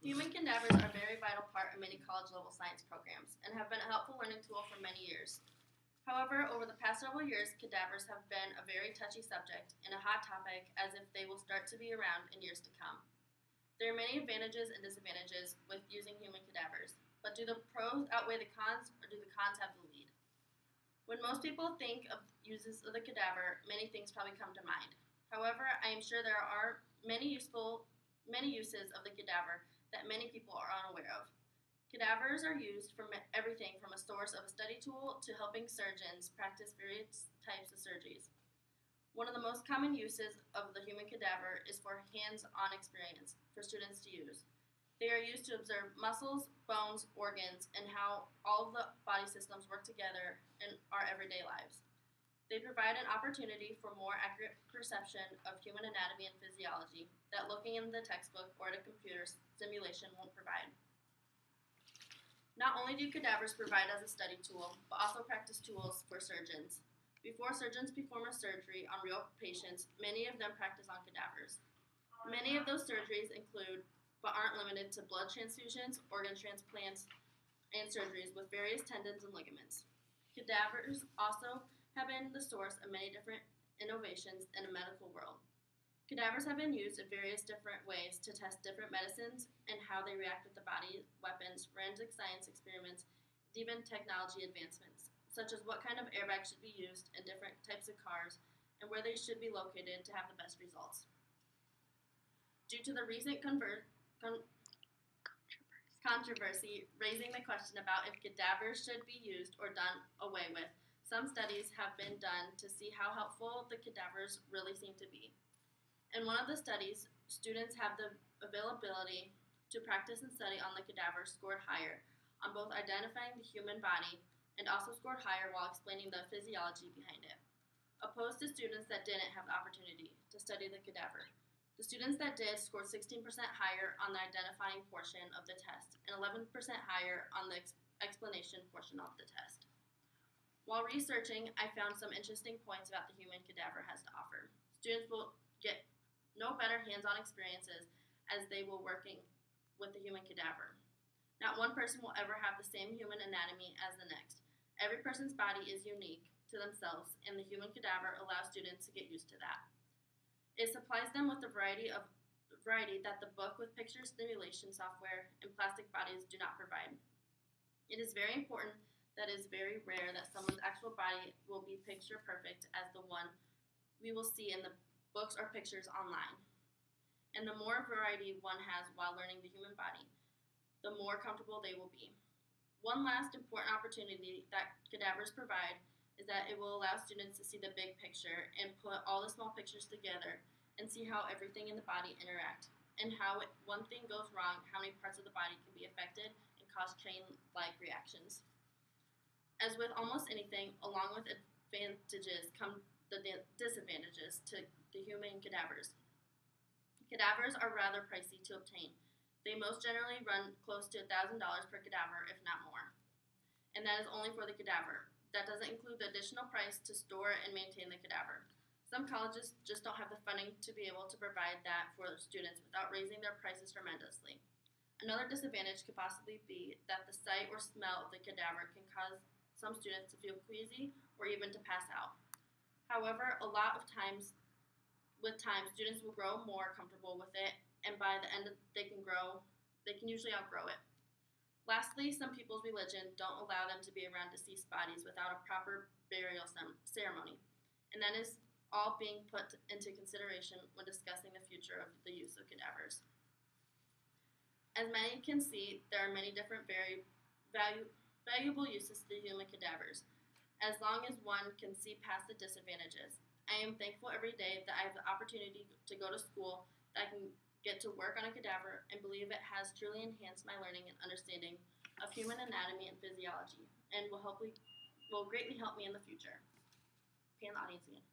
Human cadavers are a very vital part of many college-level science programs and have been a helpful learning tool for many years. However, over the past several years, cadavers have been a very touchy subject and a hot topic as if they will start to be around in years to come. There are many advantages and disadvantages with using human cadavers, but do the pros outweigh the cons, or do the cons have the lead? When most people think of uses of the cadaver, many things probably come to mind. However, I am sure there are many uses of the cadaver that many people are unaware of. Cadavers are used for everything from a source of a study tool to helping surgeons practice various types of surgeries. One of the most common uses of the human cadaver is for hands-on experience for students to use. They are used to observe muscles, bones, organs, and how all of the body systems work together in our everyday lives. They provide an opportunity for more accurate perception of human anatomy and physiology that looking in the textbook or at a computer simulation won't provide. Not only do cadavers provide as a study tool, but also practice tools for surgeons. Before surgeons perform a surgery on real patients, many of them practice on cadavers. Many of those surgeries include, but aren't limited to, blood transfusions, organ transplants, and surgeries with various tendons and ligaments. Cadavers also have been the source of many different innovations in the medical world. Cadavers have been used in various different ways to test different medicines and how they react with the body, weapons, forensic science experiments, and even technology advancements, such as what kind of airbag should be used in different types of cars and where they should be located to have the best results. Due to the recent controversy raising the question about if cadavers should be used or done away with, some studies have been done to see how helpful the cadavers really seem to be. In one of the studies, students have the availability to practice and study on the cadaver scored higher on both identifying the human body and also scored higher while explaining the physiology behind it, opposed to students that didn't have the opportunity to study the cadaver. The students that did scored 16% higher on the identifying portion of the test and 11% higher on the explanation portion of the test. While researching, I found some interesting points about the human cadaver has to offer. Students will get no better hands-on experiences as they will working with the human cadaver. Not one person will ever have the same human anatomy as the next. Every person's body is unique to themselves, and the human cadaver allows students to get used to that. It supplies them with the variety that the book with picture stimulation software and plastic bodies do not provide. It is very important that it is very rare that someone's actual body will be picture perfect as the one we will see in the books or pictures online. And the more variety one has while learning the human body, the more comfortable they will be. One last important opportunity that cadavers provide is that it will allow students to see the big picture and put all the small pictures together and see how everything in the body interact and how one thing goes wrong, how many parts of the body can be affected and cause chain-like reactions. As with almost anything, along with advantages come the disadvantages to the human cadavers. Cadavers are rather pricey to obtain. They most generally run close to $1,000 per cadaver, if not more. And that is only for the cadaver. That doesn't include the additional price to store and maintain the cadaver. Some colleges just don't have the funding to be able to provide that for students without raising their prices tremendously. Another disadvantage could possibly be that the sight or smell of the cadaver can cause some students to feel queasy or even to pass out. However, a lot of times, with time, students will grow more comfortable with it, and by the end they can usually outgrow it. Lastly, some people's religion don't allow them to be around deceased bodies without a proper burial ceremony, and that is all being put into consideration when discussing the future of the use of cadavers. As many can see, there are many different valuable uses to the human cadavers, as long as one can see past the disadvantages. I am thankful every day that I have the opportunity to go to school, that I can get to work on a cadaver, and believe it has truly enhanced my learning and understanding of human anatomy and physiology, and will greatly help me in the future. Okay, in the audience again.